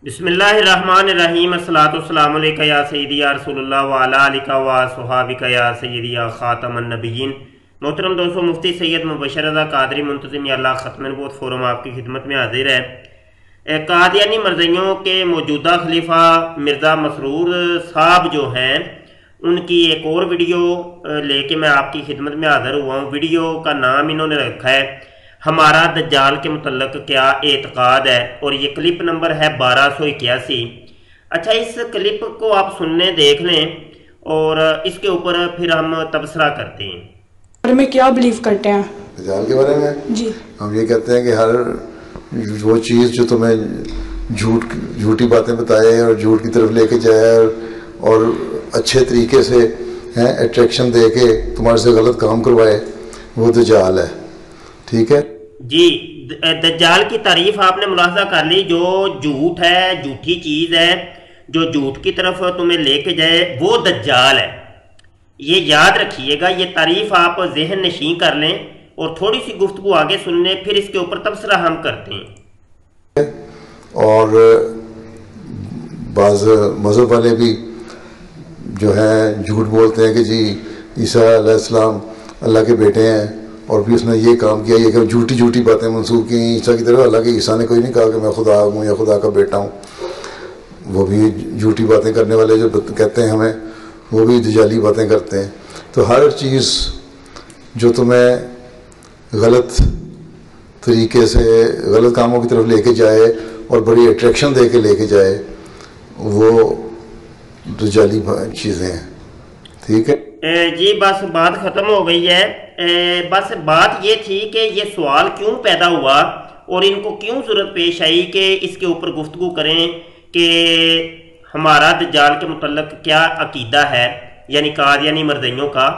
بسم اللہ الرحمن الرحیم الصلاۃ والسلام علیکہ یا سیدی یا رسول اللہ وعلی آلہ و صحابہ یا سیدی یا خاتم النبیین۔ محترم دوستو، مفتی سید مبشر رضا قادری منتظم یا اللہ ختم نبوت فورم آپ کی خدمت میں حاضر ہے۔ قادیانی مرزائیوں کے موجودہ خلیفہ مرزا مسرور صاحب جو ہیں، ان کی ایک اور ویڈیو لے کے میں آپ کی خدمت میں حاضر ہوا ہوں۔ ویڈیو کا نام انہوں نے رکھا ہے ہمارا دجال کے متعلق کیا اعتقاد ہے، اور یہ کلپ نمبر ہے 1281۔ اچھا، اس کلپ کو آپ سننے دیکھ لیں اور اس کے اوپر پھر ہم تبصرہ کرتے ہیں۔ بارے میں کیا بلیف کرتے ہیں دجال کے بارے میں؟ جی، ہم یہ کہتے ہیں کہ ہر وہ چیز جو تمہیں جھوٹی باتیں بتائے اور جھوٹ کی طرف لے کے جائے اور اچھے طریقے سے اٹریکشن دے کے تمہارے سے غلط کام کروائے، وہ دجال ہے۔ ٹھیک ہے جی، دجال کی تعریف آپ نے ملاحظہ کر لی۔ جو جھوٹ ہے، جھوٹی چیز ہے، جو جھوٹ کی طرف تمہیں لے کے جائے، وہ دجال ہے۔ یہ یاد رکھیے گا، یہ تعریف آپ ذہن نشین کر لیں اور تھوڑی سی گفتگو آگے سن لیں، پھر اس کے اوپر تبصرہ ہم کرتے ہیں۔ اور بعض مذہب والے بھی جو ہیں جھوٹ بولتے ہیں کہ جی عیسیٰ علیہ السلام اللہ کے بیٹے ہیں، اور بھی اس نے یہ کام کیا، یہ کہ جھوٹی باتیں منسوخ کی عیسیٰ کی طرف۔ حالانکہ عیسیٰ نے کوئی نہیں کہا کہ میں خدا ہوں یا خدا کا بیٹا ہوں۔ وہ بھی جھوٹی باتیں کرنے والے جو کہتے ہیں ہمیں، وہ بھی دجالی باتیں کرتے ہیں۔ تو ہر چیز جو تمہیں غلط طریقے سے غلط کاموں کی طرف لے کے جائے اور بڑی اٹریکشن دے کے لے کے جائے، وہ دجالی چیزیں ہیں۔ ٹھیک ہے جی، بس بات ختم ہو گئی ہے۔ بس بات یہ تھی کہ یہ سوال کیوں پیدا ہوا اور ان کو کیوں ضرورت پیش آئی کہ اس کے اوپر گفتگو کریں کہ ہمارا دجال کے متعلق کیا عقیدہ ہے، یعنی قادیانی مرزائیوں کا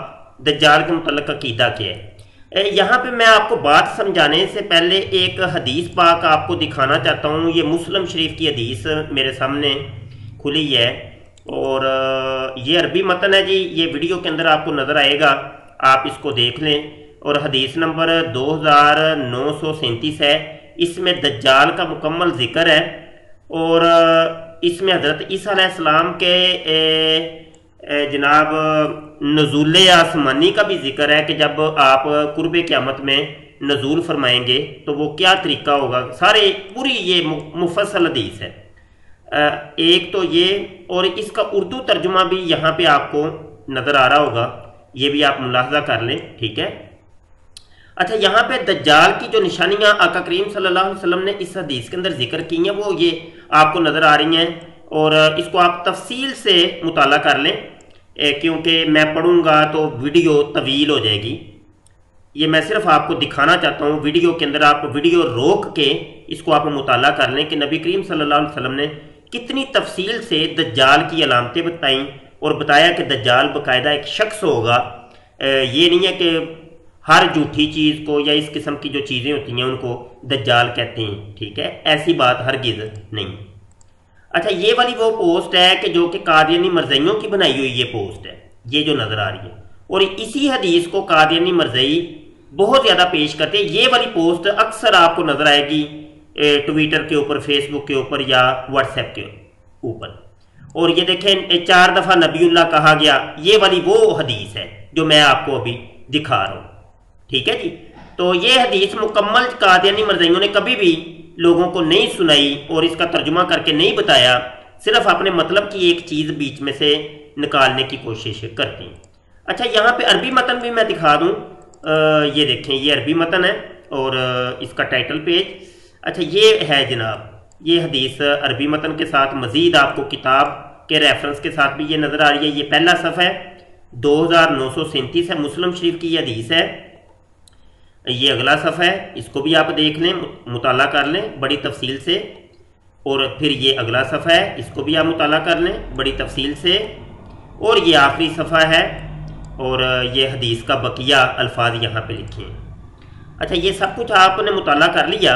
دجال کے متعلق عقیدہ کیا ہے۔ یہاں پہ میں آپ کو بات سمجھانے سے پہلے ایک حدیث پاک آپ کو دکھانا چاہتا ہوں۔ یہ مسلم شریف کی حدیث میرے سامنے کھلی ہے اور یہ عربی متن ہے۔ جی، یہ ویڈیو کے اندر آپ کو نظر آئے گا، آپ اس کو دیکھ لیں۔ اور حدیث نمبر 2937 ہے۔ اس میں دجال کا مکمل ذکر ہے، اور اس میں حضرت عیسیٰ علیہ السلام کے جناب نزول آسمانی کا بھی ذکر ہے کہ جب آپ قرب قیامت میں نزول فرمائیں گے تو وہ کیا طریقہ ہوگا۔ پوری یہ مفصل حدیث ہے۔ ایک تو یہ، اور اس کا اردو ترجمہ بھی یہاں پہ آپ کو نظر آ رہا ہوگا، یہ بھی آپ ملاحظہ کر لیں۔ ٹھیک ہے۔ اچھا، یہاں پہ دجال کی جو نشانیاں آقا کریم صلی اللہ علیہ وسلم نے اس حدیث کے اندر ذکر کی ہیں، وہ یہ آپ کو نظر آ رہی ہیں، اور اس کو آپ تفصیل سے مطالعہ کر لیں، کیونکہ میں پڑھوں گا تو ویڈیو طویل ہو جائے گی۔ یہ میں صرف آپ کو دکھانا چاہتا ہوں، ویڈیو کے اندر آپ ویڈیو روک کے اس کو آپ مطالعہ کر لیں کہ نبی کریم صلی اللہ علیہ وسلم نے کتنی تفصیل سے دجال کی علامتیں بتائیں اور بتایا کہ دجال باقاعدہ ایک شخص ہوگا۔ یہ نہیں ہے کہ ہر جھوٹی چیز کو یا اس قسم کی جو چیزیں ہوتی ہیں ان کو دجال کہتے ہیں۔ ٹھیک ہے، ایسی بات ہرگز نہیں۔ اچھا، یہ والی وہ پوسٹ ہے کہ جو کہ قادیانی مرزائیوں کی بنائی ہوئی یہ پوسٹ ہے، یہ جو نظر آ رہی ہے، اور اسی حدیث کو قادیانی مرزائی بہت زیادہ پیش کرتے ہیں۔ یہ والی پوسٹ اکثر آپ کو نظر آئے گی ٹویٹر کے اوپر، فیس بک کے اوپر یا واٹس ایپ کے اوپر۔ اور یہ دیکھیں 4 دفعہ نبی اللہ کہا گیا، یہ والی وہ حدیث ہے جو میں آپ کو ابھی دکھا رہا ہوں۔ ٹھیک ہے جی، تو یہ حدیث مکمل قادیانی مرزائیوں نے کبھی بھی لوگوں کو نہیں سنائی اور اس کا ترجمہ کر کے نہیں بتایا، صرف اپنے مطلب کی ایک چیز بیچ میں سے نکالنے کی کوشش کرتے ہیں۔ اچھا، یہاں پہ عربی متن بھی میں دکھا دوں۔ یہ دیکھیں، یہ عربی متن ہے اور اس کا ٹائٹل پیج۔ اچھا، یہ ہے جناب، یہ حدیث عربی متن کے ساتھ مزید آپ کو کتاب کے ریفرنس کے ساتھ بھی یہ نظر آ رہی ہے۔ یہ پہلا صفحہ ہے، 2937 ہے، مسلم شریف کی یہ حدیث ہے۔ یہ اگلا صفحہ ہے، اس کو بھی آپ دیکھ لیں، مطالعہ کر لیں بڑی تفصیل سے۔ اور پھر یہ اگلا صفحہ ہے، اس کو بھی آپ مطالعہ کر لیں بڑی تفصیل سے۔ اور یہ آخری صفحہ ہے، اور یہ حدیث کا بقیہ الفاظ یہاں پہ لکھے ہیں۔ اچھا، یہ سب کچھ آپ نے مطالعہ کر لیا۔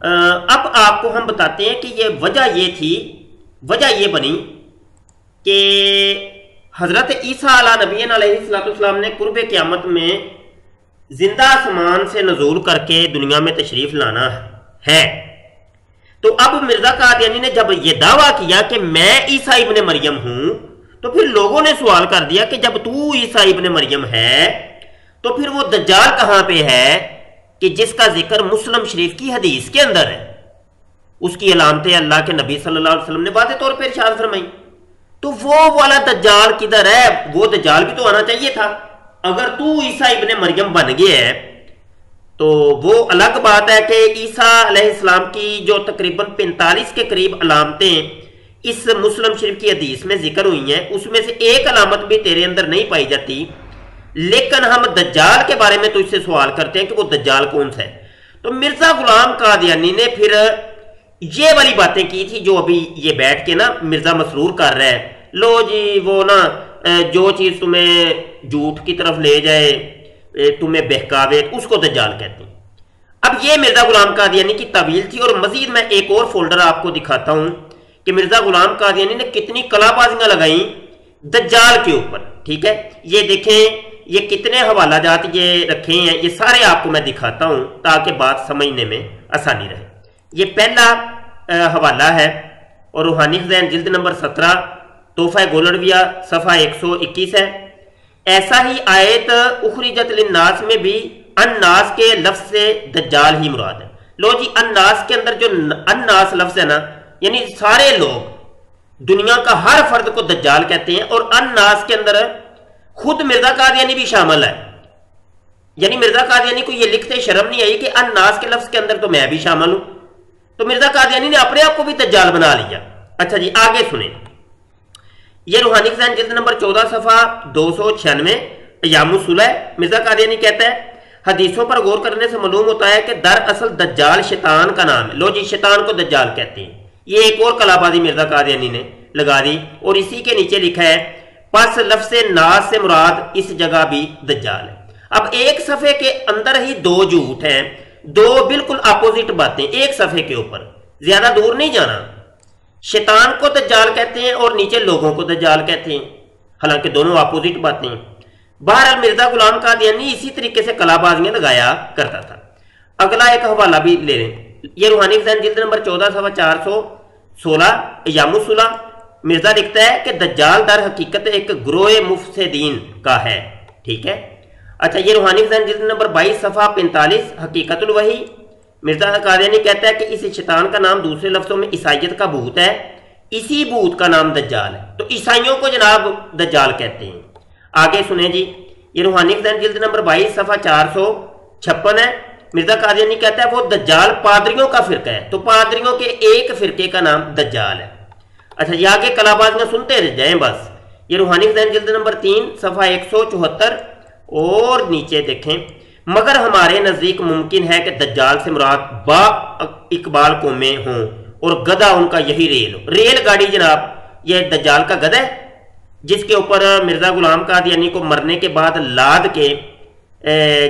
اب آپ کو ہم بتاتے ہیں کہ یہ وجہ یہ بنی کہ حضرت عیسیٰ علیہ نبی علیہ السلام نے قرب قیامت میں زندہ آسمان سے نزول کر کے دنیا میں تشریف لانا ہے۔ تو اب مرزا قادیانی نے جب یہ دعویٰ کیا کہ میں عیسیٰ ابن مریم ہوں، تو پھر لوگوں نے سوال کر دیا کہ جب تو عیسیٰ ابن مریم ہے تو پھر وہ دجال کہاں پہ ہے کہ جس کا ذکر مسلم شریف کی حدیث کے اندر ہے؟ اس کی علامتیں اللہ کے نبی صلی اللہ علیہ وسلم نے واضح طور پہ ارشاد فرمائی. تو وہ والا دجال کدھر ہے؟ وہ دجال بھی تو آنا چاہیے تھا. اگر تو عیسیٰ ابن مریم بن گیا ہے تو وہ الگ بات ہے کہ عیسیٰ علیہ السلام کی جو تقریباً 45 کے قریب علامتیں اس مسلم شریف کی حدیث میں ذکر ہوئی ہیں، اس میں سے ایک علامت بھی تیرے اندر نہیں پائی جاتی. لیکن ہم دجال کے بارے میں تو اس سے سوال کرتے ہیں کہ وہ دجال کون سا ہے. تو مرزا غلام قادیانی نے پھر یہ والی باتیں کی تھی جو ابھی یہ بیٹھ کے نا مرزا مسرور کر رہا ہے. لو جی وہ نا جو چیز تمہیں جھوٹ کی طرف لے جائے، تمہیں بہکاوے، اس کو دجال کہتے ہیں. اب یہ مرزا غلام قادیانی کی تعویل تھی. اور مزید میں ایک اور فولڈر آپ کو دکھاتا ہوں کہ مرزا غلام قادیانی نے کتنی کلا بازیاں لگائیں دجال کے اوپر. ٹھیک ہے، یہ دیکھیں یہ کتنے حوالہ جات یہ رکھے ہیں، یہ سارے آپ کو میں دکھاتا ہوں تاکہ بات سمجھنے میں آسانی رہے. یہ پہلا حوالہ ہے اور روحانی خزائن جلد نمبر 17 تحفہ گولڑویہ صفحہ 121 ہے. ایسا ہی آیت اخرجت للناس میں بھی الناس کے لفظ سے دجال ہی مراد ہے. لو جی الناس کے اندر جو الناس لفظ ہے نا، یعنی سارے لوگ، دنیا کا ہر فرد کو دجال کہتے ہیں. اور الناس کے اندر خود مرزا قادیانی بھی شامل ہے. یعنی مرزا قادیانی کو یہ لکھتے شرم نہیں آئی کہ الناس کے لفظ کے اندر تو میں بھی شامل ہوں. تو مرزا قادیانی نے اپنے آپ کو بھی دجال بنا لیا. اچھا جی آگے سنیں. یہ روحانی خزائن جلد نمبر 14 صفحہ 296 ایام الصلح ہے. مرزا قادیانی کہتا ہے حدیثوں پر غور کرنے سے معلوم ہوتا ہے کہ دراصل دجال شیطان کا نام ہے. لو جی شیطان کو دجال کہتے ہیں. یہ ایک اور کلابازی مرزا قادیانی نے لگا دی اور اسی کے نیچے لکھا ہے پس لفظ ناس سے مراد اس جگہ بھی دجال ہے. اب ایک صفحے کے اندر ہی دو جھوٹ ہیں، دو بالکل اپوزٹ باتیں ایک صفحے کے اوپر، زیادہ دور نہیں جانا. شیطان کو دجال کہتے ہیں اور نیچے لوگوں کو دجال کہتے ہیں، حالانکہ دونوں اپوزٹ باتیں ہیں. بہرحال مرزا غلام قادیانی اسی طریقے سے کلابازیاں لگایا کرتا تھا. اگلا ایک حوالہ بھی لے لیں. یہ روحانی خزائن جلد نمبر 14 صفحہ 416 ایام الصلح. مرزا لکھتا ہے کہ دجال در حقیقت ایک گروہ مفسدین کا ہے. ٹھیک ہے. اچھا یہ روحانی خزائن جلد نمبر 22 صفحہ 45 حقیقت الوحی. مرزا قادیانی کہتا ہے کہ اس شیطان کا نام دوسرے لفظوں میں عیسائیت کا بھوت ہے، اسی بھوت کا نام دجال ہے. تو عیسائیوں کو جناب دجال کہتے ہیں. آگے سنیں جی. یہ روحانی خزائن جلد نمبر 22 صفحہ 456 ہے. مرزا قادیانی کہتا ہے وہ دجال پادریوں کا فرقہ ہے. تو پادریوں کے ایک فرقے کا نام دجال ہے. اچھا یہ آگے کلابازیاں سنتے جائیں بس. یہ روحانی خزائن جلد نمبر 3 صفحہ 174 اور نیچے دیکھیں مگر ہمارے نزدیک ممکن ہے کہ دجال سے مراد با اقبال قومیں ہوں اور گدھا ان کا یہی ریل ہو. ریل گاڑی جناب یہ دجال کا گدھا ہے جس کے اوپر مرزا غلام قادیانی کو مرنے کے بعد لاد کے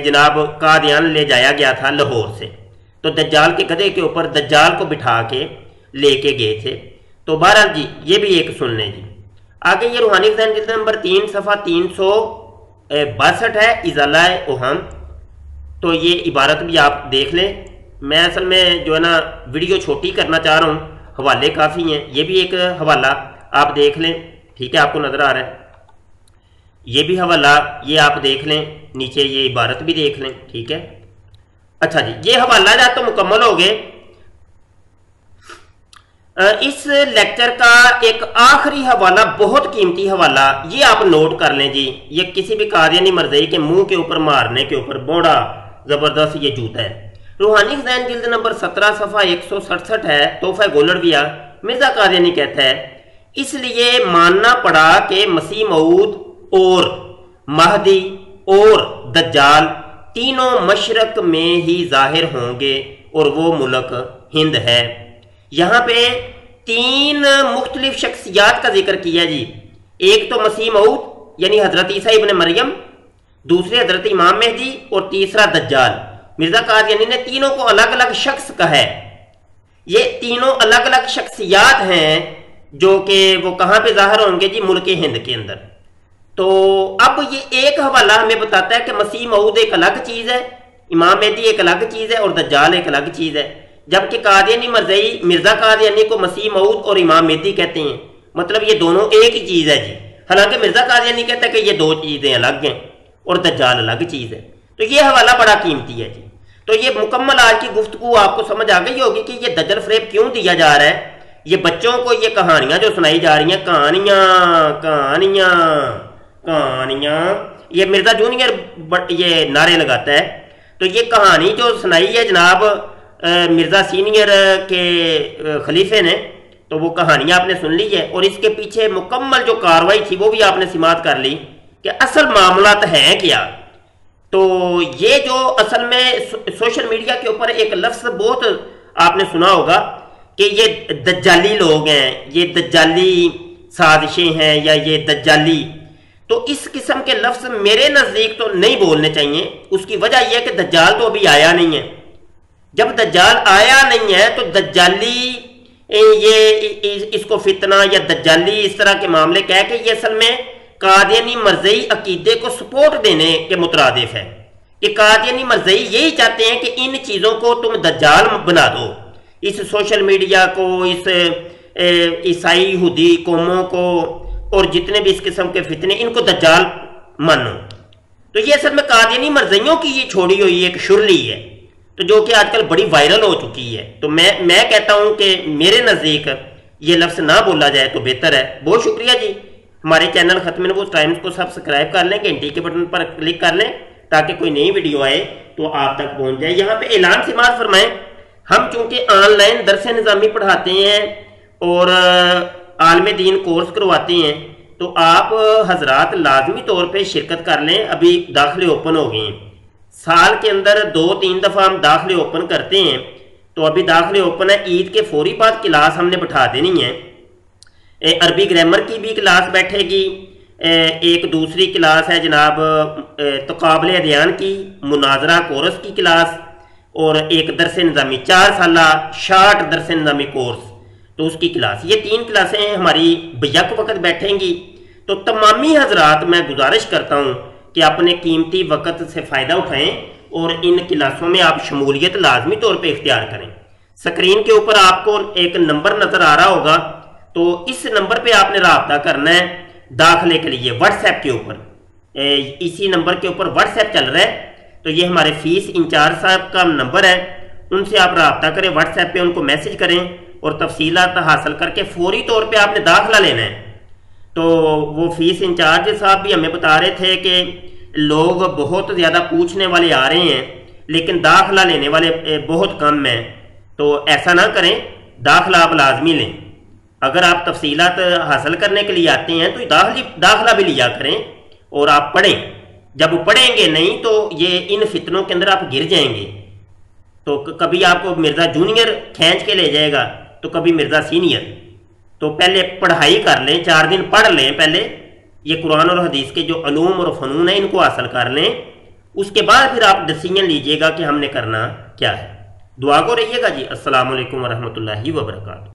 جناب قادیان لے جایا گیا تھا لاہور سے. تو دجال کے گدھے کے اوپر دجال کو بٹھا کے لے کے گئے تھے. تو بہرحال جی یہ بھی ایک سن لیں جی. آگے یہ روحانی خزائن جلد نمبر 3 صفحہ 362 ہے ازالہ اوہم. تو یہ عبارت بھی آپ دیکھ لیں. میں اصل میں جو ہے نا ویڈیو چھوٹی کرنا چاہ رہا ہوں، حوالے کافی ہیں. یہ بھی ایک حوالہ آپ دیکھ لیں. ٹھیک ہے آپ کو نظر آ رہا ہے. یہ بھی حوالہ یہ آپ دیکھ لیں، نیچے یہ عبارت بھی دیکھ لیں. ٹھیک ہے. اچھا جی یہ حوالہ جات تو مکمل ہو گئے. اس لیکچر کا ایک آخری حوالہ بہت قیمتی حوالہ یہ آپ نوٹ کر لیں جی. یہ کسی بھی قادیانی مرزائی کے منہ کے اوپر مارنے کے اوپر بوڑا زبردست یہ جوتا ہے. روحانی خزائن جلد نمبر 17 صفحہ 167 ہے تحفہ گولڑویہ. مرزا قادیانی کہتا ہے اس لیے ماننا پڑا کہ مسیح موعود اور مہدی اور دجال تینوں مشرق میں ہی ظاہر ہوں گے اور وہ ملک ہند ہے. یہاں پہ 3 مختلف شخصیات کا ذکر کیا جی. ایک تو مسیح موعود یعنی حضرت عیسیٰ ابن مریم، دوسرے حضرت امام مہدی اور تیسرا دجال. مرزا قادیانی نے تینوں کو الگ الگ شخص کہا ہے. یہ تینوں الگ الگ شخصیات ہیں جو کہ وہ کہاں پہ ظاہر ہوں گے جی ملک ہند کے اندر. تو اب یہ ایک حوالہ ہمیں بتاتا ہے کہ مسیح موعود ایک الگ چیز ہے، امام مہدی ایک الگ چیز ہے اور دجال ایک الگ چیز ہے. جبکہ قادیانی مرزائی مرزا قادیانی کو مسیح موعود اور امام مہدی کہتے ہیں، مطلب یہ دونوں ایک ہی چیز ہے جی، حالانکہ مرزا قادیانی کہتا ہے کہ یہ دو چیزیں الگ ہیں اور دجال الگ چیز ہے۔ تو یہ حوالہ بڑا قیمتی ہے جی۔ تو یہ مکمل آج کی گفتگو آپ کو سمجھ آ گئی ہوگی کہ یہ دجل فریب کیوں دیا جا رہا ہے۔ یہ بچوں کو یہ کہانیاں جو سنائی جا رہی ہیں، کہانیاں، یہ مرزا جونیئر یہ نعرے لگاتا ہے، تو یہ کہانی جو سنائی ہے جناب مرزا سینئر کے خلیفے نے، تو وہ کہانیاں آپ نے سن لی ہے، اور اس کے پیچھے مکمل جو کاروائی تھی وہ بھی آپ نے سماعت کر لی کہ اصل معاملات ہیں کیا۔ تو یہ جو اصل میں سوشل میڈیا کے اوپر ایک لفظ بہت آپ نے سنا ہوگا کہ یہ دجالی لوگ ہیں، یہ دجالی سازشیں ہیں، یا یہ دجالی، تو اس قسم کے لفظ میرے نزدیک تو نہیں بولنے چاہیے۔ اس کی وجہ یہ ہے کہ دجال تو ابھی آیا نہیں ہے۔ جب دجال آیا نہیں ہے تو دجالی یہ اس کو فتنہ یا دجالی اس طرح کے معاملے کہہ کہ یہ اصل میں قادیانی مرزائی عقیدے کو سپورٹ دینے کے مترادف ہے، کہ قادیانی مرزائی یہی چاہتے ہیں کہ ان چیزوں کو تم دجال بنا دو، اس سوشل میڈیا کو، اس عیسائی یہودی قوموں کو، اور جتنے بھی اس قسم کے فتنے، ان کو دجال مانو۔ تو یہ اصل میں قادیانی مرزائیوں کی یہ چھوڑی ہوئی ایک شرلی ہے، تو جو کہ آج کل بڑی وائرل ہو چکی ہے۔ تو میں کہتا ہوں کہ میرے نزدیک یہ لفظ نہ بولا جائے تو بہتر ہے۔ بہت شکریہ جی۔ ہمارے چینل ختم نبوت ٹائمز کو سبسکرائب کر لیں، گھنٹی کے بٹن پر کلک کر لیں تاکہ کوئی نئی ویڈیو آئے تو آپ تک پہنچ جائے۔ یہاں پہ اعلان سماعت فرمائیں، ہم چونکہ آن لائن درس نظامی پڑھاتے ہیں اور عالم دین کورس کرواتے ہیں، تو آپ حضرات لازمی طور پہ شرکت کر لیں۔ ابھی داخلے اوپن ہو گئے ہیں، سال کے اندر 2-3 دفعہ ہم داخلے اوپن کرتے ہیں، تو ابھی داخلے اوپن ہے، عید کے فوری بعد کلاس ہم نے بٹھا دینی ہے۔ عربی گرامر کی بھی کلاس بیٹھے گی، ایک دوسری کلاس ہے جناب تقابل ادیان کی، مناظرہ کورس کی کلاس، اور ایک درس نظامی 4 سالہ شارٹ درس نظامی کورس، تو اس کی کلاس۔ یہ 3 کلاسیں ہماری بیک وقت بیٹھیں گی۔ تو تمامی حضرات میں گزارش کرتا ہوں کہ اپنے قیمتی وقت سے فائدہ اٹھائیں اور ان کلاسوں میں آپ شمولیت لازمی طور پہ اختیار کریں۔ سکرین کے اوپر آپ کو ایک نمبر نظر آ رہا ہوگا، تو اس نمبر پہ آپ نے رابطہ کرنا ہے داخلے کے لیے واٹس ایپ کے اوپر۔ اسی نمبر کے اوپر واٹس ایپ چل رہا ہے، تو یہ ہمارے فیس انچارج صاحب کا نمبر ہے، ان سے آپ رابطہ کریں واٹس ایپ پہ، ان کو میسج کریں اور تفصیلات حاصل کر کے فوری طور پہ آپ نے داخلہ لینا ہے۔ تو وہ فیس انچارج صاحب بھی ہمیں بتا رہے تھے کہ لوگ بہت زیادہ پوچھنے والے آ رہے ہیں لیکن داخلہ لینے والے بہت کم ہیں، تو ایسا نہ کریں، داخلہ آپ لازمی لیں۔ اگر آپ تفصیلات حاصل کرنے کے لیے آتے ہیں تو داخلہ بھی لیا کریں اور آپ پڑھیں۔ جب پڑھیں گے نہیں تو یہ ان فتنوں کے اندر آپ گر جائیں گے۔ تو کبھی آپ کو مرزا جونیئر کھینچ کے لے جائے گا تو کبھی مرزا سینئر۔ تو پہلے پڑھائی کر لیں، 4 دن پڑھ لیں پہلے، یہ قرآن اور حدیث کے جو علوم اور فنون ہیں ان کو حاصل کر لیں، اس کے بعد پھر آپ ڈیسیژن لیجئے گا کہ ہم نے کرنا کیا ہے۔ دعا کو رہیے گا جی۔ السلام علیکم ورحمۃ اللہ وبرکاتہ۔